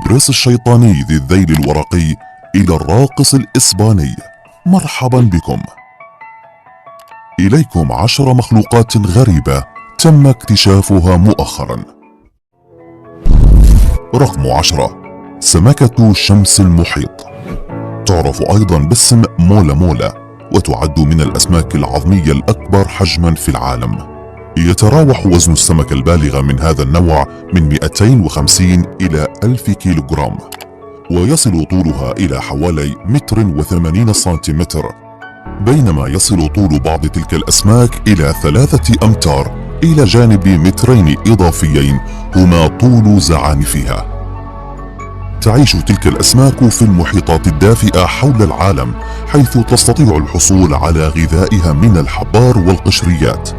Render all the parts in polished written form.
بريس الشيطاني ذي الذيل الورقي إلى الراقص الإسباني. مرحبا بكم. إليكم 10 مخلوقات غريبة تم اكتشافها مؤخرا. رقم 10: سمكة شمس المحيط، تعرف أيضا باسم مولا مولا، وتعد من الأسماك العظمية الأكبر حجما في العالم. يتراوح وزن السمكة البالغة من هذا النوع من 250 إلى 1000 كيلوغرام، ويصل طولها إلى حوالي 1.80 سنتيمتر، بينما يصل طول بعض تلك الأسماك إلى 3 أمتار، إلى جانب 2 مترين إضافيين هما طول زعانفها. تعيش تلك الأسماك في المحيطات الدافئة حول العالم، حيث تستطيع الحصول على غذائها من الحبار والقشريات.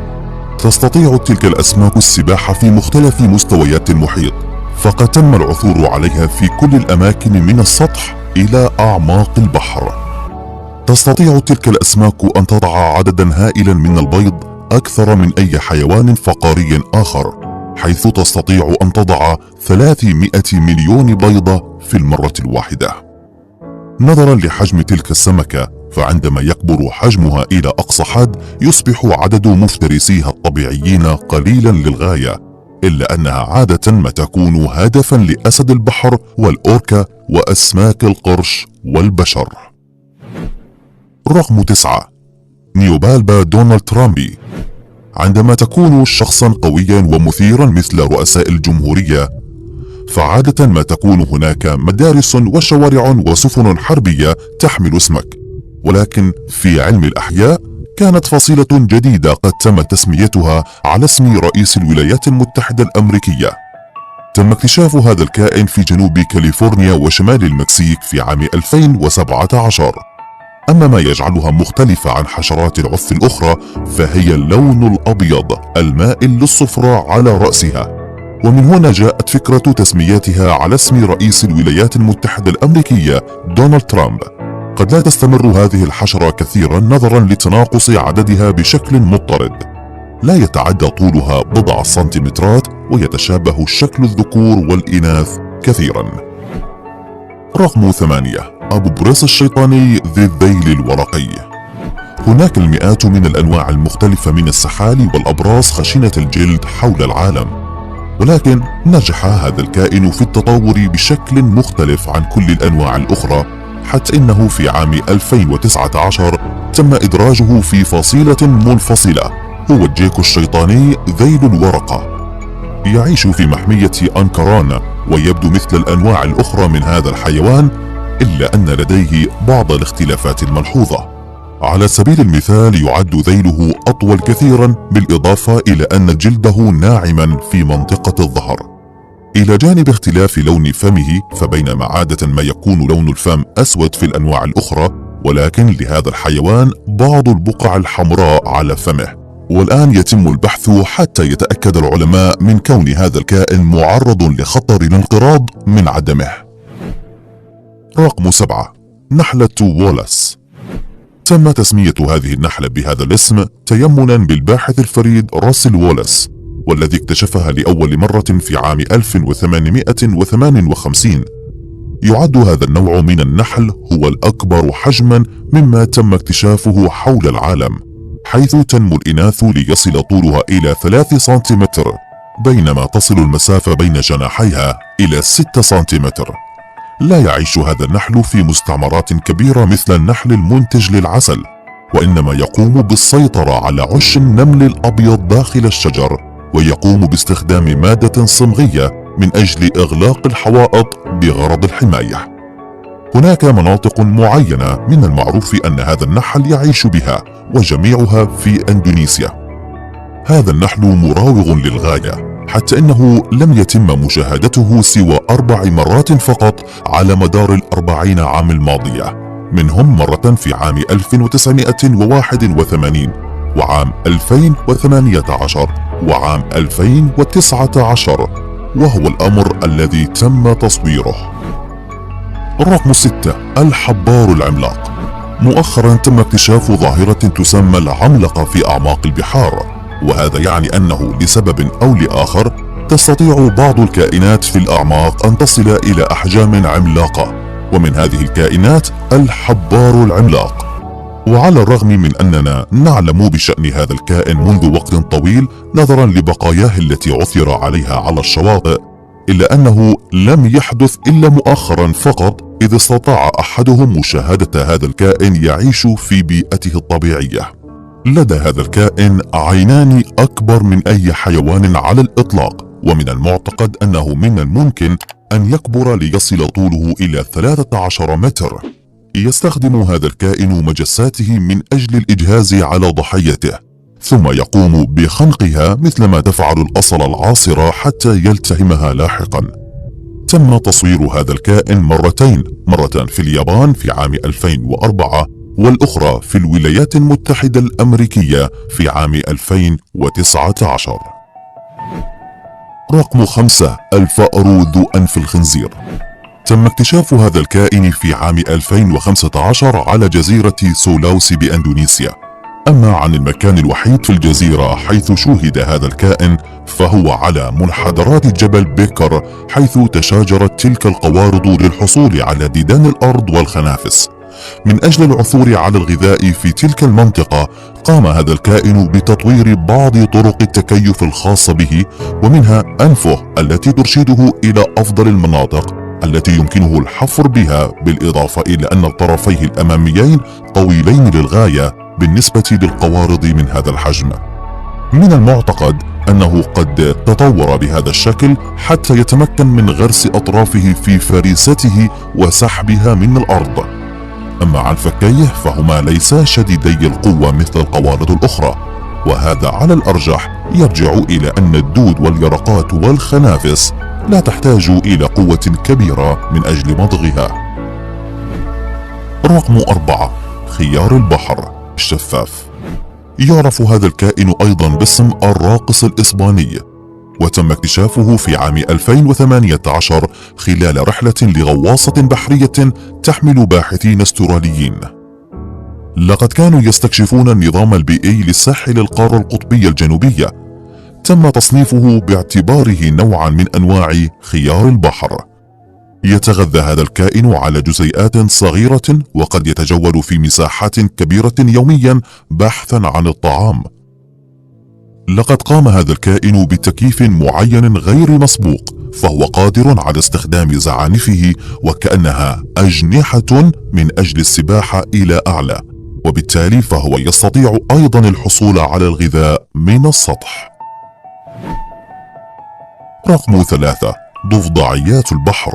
تستطيع تلك الأسماك السباحة في مختلف مستويات المحيط، فقد تم العثور عليها في كل الأماكن من السطح إلى أعماق البحر. تستطيع تلك الأسماك أن تضع عددا هائلا من البيض أكثر من أي حيوان فقاري آخر، حيث تستطيع أن تضع 300 مليون بيضة في المرة الواحدة. نظرا لحجم تلك السمكة، فعندما يكبر حجمها إلى أقصى حد يصبح عدد مفترسيها الطبيعيين قليلا للغاية، إلا أنها عادة ما تكون هدفا لأسد البحر والأوركا وأسماك القرش والبشر. رقم 9: نيوبالبا دونالد ترامبي. عندما تكون شخصا قويا ومثيرا مثل رؤساء الجمهورية، فعادة ما تكون هناك مدارس وشوارع وسفن حربية تحمل اسمك، ولكن في علم الأحياء كانت فصيلة جديدة قد تم تسميتها على اسم رئيس الولايات المتحدة الأمريكية. تم اكتشاف هذا الكائن في جنوب كاليفورنيا وشمال المكسيك في عام 2017. أما ما يجعلها مختلفة عن حشرات العف الأخرى فهي اللون الأبيض المائل للصفرة على رأسها، ومن هنا جاءت فكرة تسميتها على اسم رئيس الولايات المتحدة الأمريكية دونالد ترامب. قد لا تستمر هذه الحشرة كثيرا نظرا لتناقص عددها بشكل مضطرد، لا يتعدى طولها بضع سنتيمترات، ويتشابه شكل الذكور والإناث كثيرا. رقم 8: أبو بريس الشيطاني ذي الذيل الورقي. هناك المئات من الأنواع المختلفة من السحالي والأبراص خشنة الجلد حول العالم، ولكن نجح هذا الكائن في التطور بشكل مختلف عن كل الأنواع الأخرى، حتى إنه في عام 2019 تم إدراجه في فصيلة منفصلة، هو الجيكو الشيطاني ذيل الورقة. يعيش في محمية أنكران، ويبدو مثل الأنواع الأخرى من هذا الحيوان، إلا أن لديه بعض الاختلافات الملحوظة. على سبيل المثال يعد ذيله أطول كثيرا، بالإضافة إلى أن جلده ناعما في منطقة الظهر. إلى جانب اختلاف لون فمه، فبينما عادة ما يكون لون الفم أسود في الأنواع الأخرى، ولكن لهذا الحيوان بعض البقع الحمراء على فمه. والآن يتم البحث حتى يتأكد العلماء من كون هذا الكائن معرض لخطر الانقراض من عدمه. رقم 7: نحلة وولاس. تم تسمية هذه النحلة بهذا الاسم تيمنا بالباحث الفريد راسل وولاس، والذي اكتشفها لأول مرة في عام 1858. يعد هذا النوع من النحل هو الأكبر حجما مما تم اكتشافه حول العالم، حيث تنمو الإناث ليصل طولها إلى 3 سنتيمتر، بينما تصل المسافة بين جناحيها إلى 6 سنتيمتر. لا يعيش هذا النحل في مستعمرات كبيرة مثل النحل المنتج للعسل، وإنما يقوم بالسيطرة على عش النمل الأبيض داخل الشجر، ويقوم باستخدام مادة صمغية من أجل إغلاق الحوائط بغرض الحماية. هناك مناطق معينة من المعروف أن هذا النحل يعيش بها، وجميعها في أندونيسيا. هذا النحل مراوغ للغاية، حتى إنه لم يتم مشاهدته سوى 4 مرات فقط على مدار 40 عام الماضية، منهم مرة في عام 1981 وعام 2018 وعام 2019، وهو الأمر الذي تم تصويره. رقم 6: الحبار العملاق. مؤخرا تم اكتشاف ظاهرة تسمى العملقة في أعماق البحار، وهذا يعني أنه لسبب أو لآخر تستطيع بعض الكائنات في الأعماق أن تصل إلى أحجام عملاقة، ومن هذه الكائنات الحبار العملاق. وعلى الرغم من أننا نعلم بشأن هذا الكائن منذ وقت طويل نظرا لبقاياه التي عثر عليها على الشواطئ، إلا أنه لم يحدث إلا مؤخرا فقط إذ استطاع أحدهم مشاهدة هذا الكائن يعيش في بيئته الطبيعية. لدى هذا الكائن عينان أكبر من أي حيوان على الإطلاق، ومن المعتقد أنه من الممكن أن يكبر ليصل طوله إلى 13 متر. يستخدم هذا الكائن مجساته من أجل الإجهاز على ضحيته، ثم يقوم بخنقها مثلما تفعل الأصل العاصرة حتى يلتهمها لاحقا. تم تصوير هذا الكائن مرتين، مرة في اليابان في عام 2004 والأخرى في الولايات المتحدة الأمريكية في عام 2019. رقم 5. الفأر ذو أنف الخنزير. تم اكتشاف هذا الكائن في عام 2015 على جزيرة سولاوسي بأندونيسيا. أما عن المكان الوحيد في الجزيرة حيث شوهد هذا الكائن فهو على منحدرات جبل بيكر، حيث تشاجرت تلك القوارض للحصول على ديدان الأرض والخنافس. من أجل العثور على الغذاء في تلك المنطقة قام هذا الكائن بتطوير بعض طرق التكيف الخاصة به، ومنها أنفه التي ترشده إلى أفضل المناطق التي يمكنه الحفر بها، بالإضافة إلى أن طرفيه الأماميين طويلين للغاية بالنسبة للقوارض من هذا الحجم. من المعتقد أنه قد تطور بهذا الشكل حتى يتمكن من غرس أطرافه في فريسته وسحبها من الأرض. أما عن فكيه فهما ليسا شديدي القوة مثل القوارض الأخرى، وهذا على الأرجح يرجع إلى أن الدود واليرقات والخنافس لا تحتاج إلى قوة كبيرة من أجل مضغها. رقم 4. خيار البحر الشفاف. يعرف هذا الكائن أيضا باسم الراقص الإسباني، وتم اكتشافه في عام 2018 خلال رحلة لغواصة بحرية تحمل باحثين استراليين. لقد كانوا يستكشفون النظام البيئي لساحل القارة القطبية الجنوبية. تم تصنيفه باعتباره نوعا من أنواع خيار البحر. يتغذى هذا الكائن على جزيئات صغيرة، وقد يتجول في مساحات كبيرة يوميا بحثا عن الطعام. لقد قام هذا الكائن بتكييف معين غير مسبوق، فهو قادر على استخدام زعانفه وكأنها أجنحة من أجل السباحة إلى أعلى، وبالتالي فهو يستطيع أيضا الحصول على الغذاء من السطح. رقم 3. ضفدعيات البحر.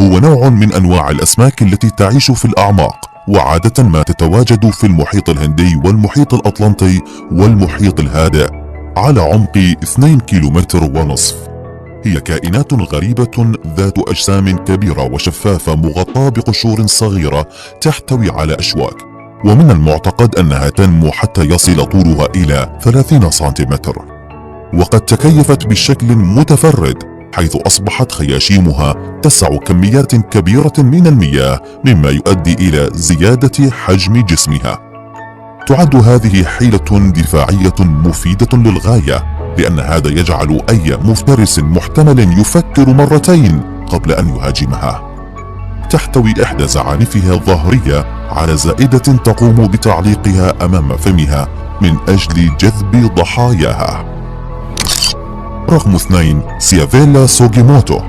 هو نوع من أنواع الأسماك التي تعيش في الأعماق، وعادة ما تتواجد في المحيط الهندي والمحيط الأطلنطي والمحيط الهادئ على عمق 2 كيلومتر ونصف. هي كائنات غريبة ذات أجسام كبيرة وشفافة مغطاة بقشور صغيرة تحتوي على أشواك، ومن المعتقد أنها تنمو حتى يصل طولها إلى 30 سنتيمتر. وقد تكيفت بشكل متفرد، حيث أصبحت خياشيمها تسع كميات كبيرة من المياه، مما يؤدي إلى زيادة حجم جسمها. تعد هذه حيلة دفاعية مفيدة للغاية، لأن هذا يجعل أي مفترس محتمل يفكر مرتين قبل أن يهاجمها. تحتوي إحدى زعانفها الظهرية على زائدة تقوم بتعليقها أمام فمها من أجل جذب ضحاياها. رقم 2. سيافيلا سوغيموتو.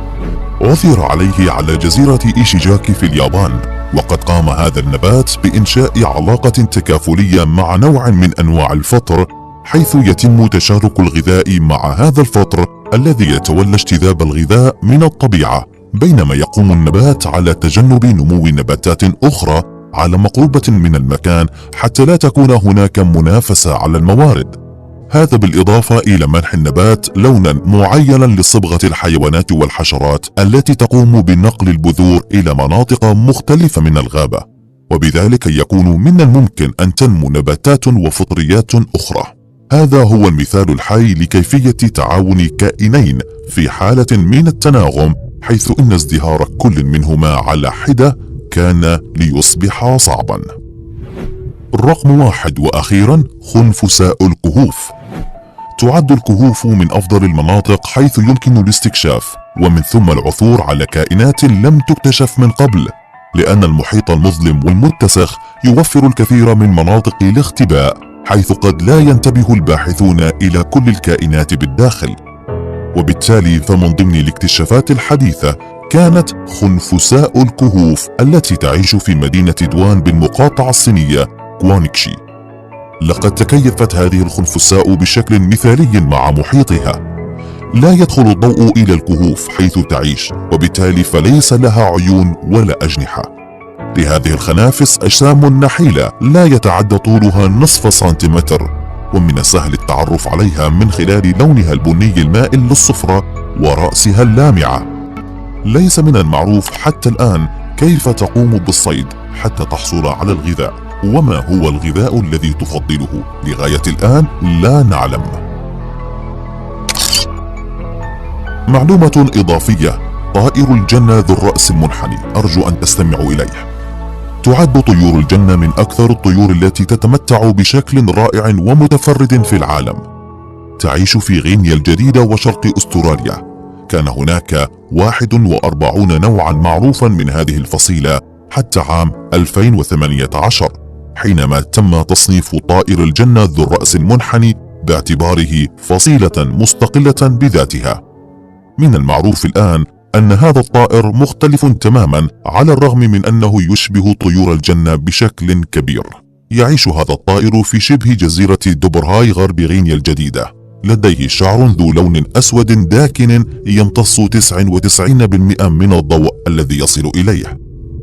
عثر عليه على جزيرة إيشيجاكي في اليابان، وقد قام هذا النبات بإنشاء علاقة تكافلية مع نوع من أنواع الفطر، حيث يتم تشارك الغذاء مع هذا الفطر الذي يتولى اجتذاب الغذاء من الطبيعة، بينما يقوم النبات على تجنب نمو نباتات أخرى على مقربة من المكان حتى لا تكون هناك منافسة على الموارد. هذا بالإضافة إلى منح النبات لونا معينا لصبغة الحيوانات والحشرات التي تقوم بنقل البذور إلى مناطق مختلفة من الغابة، وبذلك يكون من الممكن أن تنمو نباتات وفطريات أخرى. هذا هو المثال الحي لكيفية تعاون كائنين في حالة من التناغم، حيث إن ازدهار كل منهما على حدة كان ليصبح صعبا. رقم 1 وأخيرا، خنفساء الكهوف. تعد الكهوف من أفضل المناطق حيث يمكن الاستكشاف ومن ثم العثور على كائنات لم تكتشف من قبل، لأن المحيط المظلم والمتسخ يوفر الكثير من مناطق الاختباء، حيث قد لا ينتبه الباحثون إلى كل الكائنات بالداخل. وبالتالي فمن ضمن الاكتشافات الحديثة كانت خنفساء الكهوف التي تعيش في مدينة دوان بالمقاطعة الصينية كوانكشي. لقد تكيفت هذه الخنفساء بشكل مثالي مع محيطها، لا يدخل الضوء إلى الكهوف حيث تعيش، وبالتالي فليس لها عيون ولا أجنحة. لهذه الخنافس أجسام نحيلة لا يتعدى طولها نصف سنتيمتر، ومن السهل التعرف عليها من خلال لونها البني المائل للصفرة ورأسها اللامعة. ليس من المعروف حتى الآن كيف تقوم بالصيد حتى تحصل على الغذاء، وما هو الغذاء الذي تفضله لغاية الآن لا نعلم. معلومة إضافية: طائر الجنة ذو الرأس المنحني، أرجو أن تستمعوا إليه. تعد طيور الجنة من أكثر الطيور التي تتمتع بشكل رائع ومتفرد في العالم. تعيش في غينيا الجديدة وشرق أستراليا. كان هناك 41 نوعا معروفا من هذه الفصيلة حتى عام 2018، حينما تم تصنيف طائر الجنة ذو الرأس المنحني باعتباره فصيلة مستقلة بذاتها. من المعروف الآن أن هذا الطائر مختلف تماما، على الرغم من أنه يشبه طيور الجنة بشكل كبير. يعيش هذا الطائر في شبه جزيرة دوبرهاي غرب غينيا الجديدة. لديه شعر ذو لون أسود داكن يمتص 99% من الضوء الذي يصل إليه،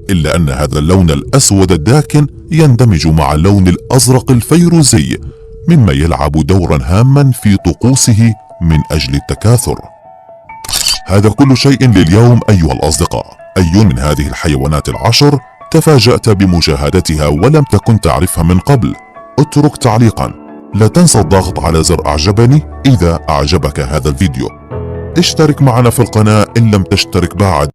إلا أن هذا اللون الأسود الداكن يندمج مع اللون الأزرق الفيروزي، مما يلعب دورا هاما في طقوسه من أجل التكاثر. هذا كل شيء لليوم أيها الأصدقاء. أي من هذه الحيوانات العشر تفاجأت بمشاهدتها ولم تكن تعرفها من قبل؟ اترك تعليقا. لا تنسى الضغط على زر أعجبني إذا أعجبك هذا الفيديو. اشترك معنا في القناة إن لم تشترك بعد.